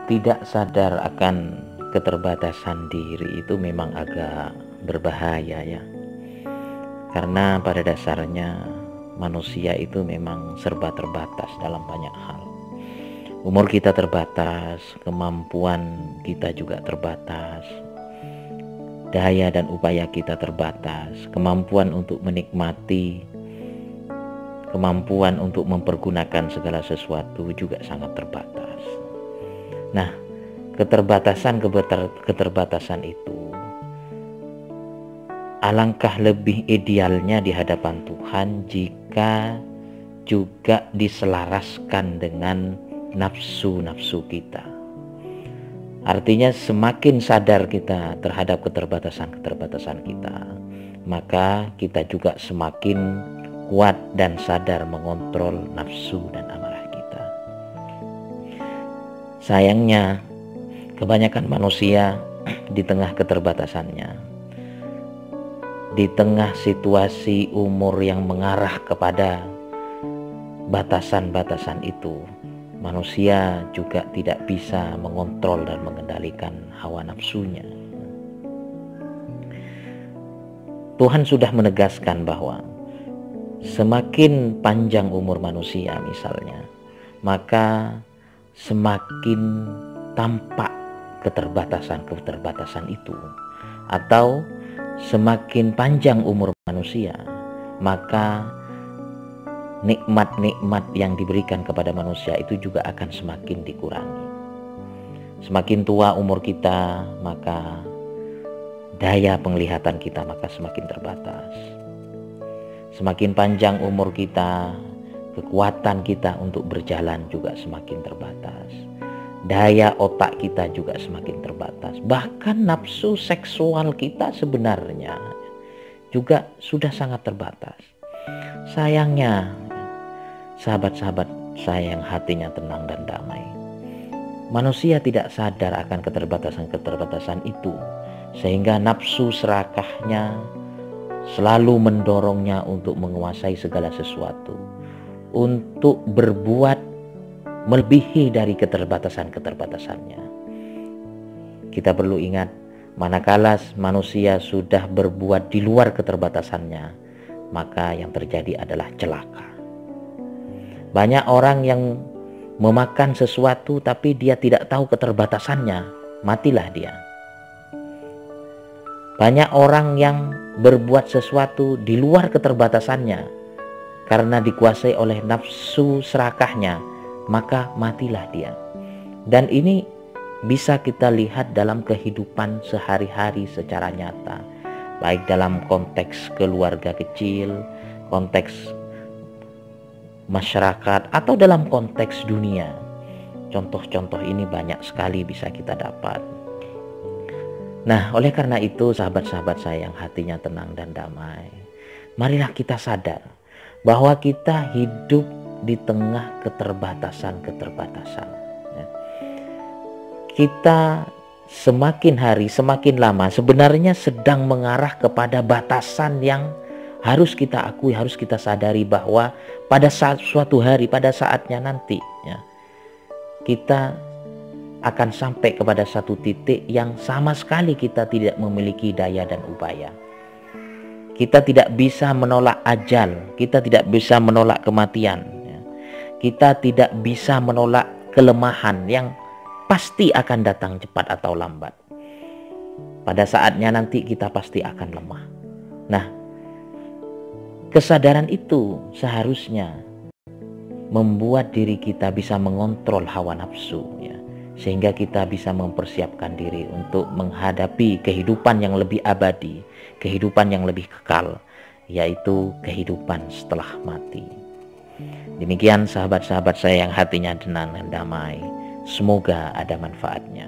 Tidak sadar akan keterbatasan diri itu memang agak berbahaya ya. Karena pada dasarnya manusia itu memang serba terbatas dalam banyak hal. Umur kita terbatas, kemampuan kita juga terbatas, daya dan upaya kita terbatas, kemampuan untuk menikmati, kemampuan untuk mempergunakan segala sesuatu juga sangat terbatas. Nah, keterbatasan itu alangkah lebih idealnya di hadapan Tuhan jika juga diselaraskan dengan nafsu-nafsu kita. Artinya semakin sadar kita terhadap keterbatasan-keterbatasan kita, maka kita juga semakin kuat dan sadar mengontrol nafsu dan amarah kita. Sayangnya, kebanyakan manusia di tengah keterbatasannya, di tengah situasi umur yang mengarah kepada batasan-batasan itu, manusia juga tidak bisa mengontrol dan mengendalikan hawa nafsunya. Tuhan sudah menegaskan bahwa semakin panjang umur manusia misalnya, maka semakin tampak keterbatasan-keterbatasan itu. Atau semakin panjang umur manusia, maka nikmat-nikmat yang diberikan kepada manusia itu juga akan semakin dikurangi. Semakin tua umur kita, maka daya penglihatan kita maka semakin terbatas. Semakin panjang umur kita, kekuatan kita untuk berjalan juga semakin terbatas. Daya otak kita juga semakin terbatas. Bahkan nafsu seksual kita sebenarnya juga sudah sangat terbatas. Sayangnya, sahabat-sahabat saya yang hatinya tenang dan damai, manusia tidak sadar akan keterbatasan-keterbatasan itu, sehingga nafsu serakahnya selalu mendorongnya untuk menguasai segala sesuatu, untuk berbuat melebihi dari keterbatasan-keterbatasannya. Kita perlu ingat, manakala manusia sudah berbuat di luar keterbatasannya, maka yang terjadi adalah celaka. Banyak orang yang memakan sesuatu tapi dia tidak tahu keterbatasannya, matilah dia. Banyak orang yang berbuat sesuatu di luar keterbatasannya karena dikuasai oleh nafsu serakahnya, maka matilah dia. Dan ini bisa kita lihat dalam kehidupan sehari-hari secara nyata, baik dalam konteks keluarga kecil, konteks masyarakat, atau dalam konteks dunia. Contoh-contoh ini banyak sekali bisa kita dapat. Nah, oleh karena itu sahabat-sahabat saya yang hatinya tenang dan damai, marilah kita sadar bahwa kita hidup di tengah keterbatasan-keterbatasan. Kita semakin hari semakin lama sebenarnya sedang mengarah kepada batasan yang harus kita akui, harus kita sadari bahwa pada suatu hari, pada saatnya nanti ya, kita akan sampai kepada satu titik yang sama sekali kita tidak memiliki daya dan upaya. Kita tidak bisa menolak ajal, kita tidak bisa menolak kematian ya. Kita tidak bisa menolak kelemahan yang pasti akan datang cepat atau lambat. Pada saatnya nanti kita pasti akan lemah. Nah, kesadaran itu seharusnya membuat diri kita bisa mengontrol hawa nafsu ya, sehingga kita bisa mempersiapkan diri untuk menghadapi kehidupan yang lebih abadi, kehidupan yang lebih kekal, yaitu kehidupan setelah mati. Demikian sahabat-sahabat saya yang hatinya tenang dan damai, semoga ada manfaatnya.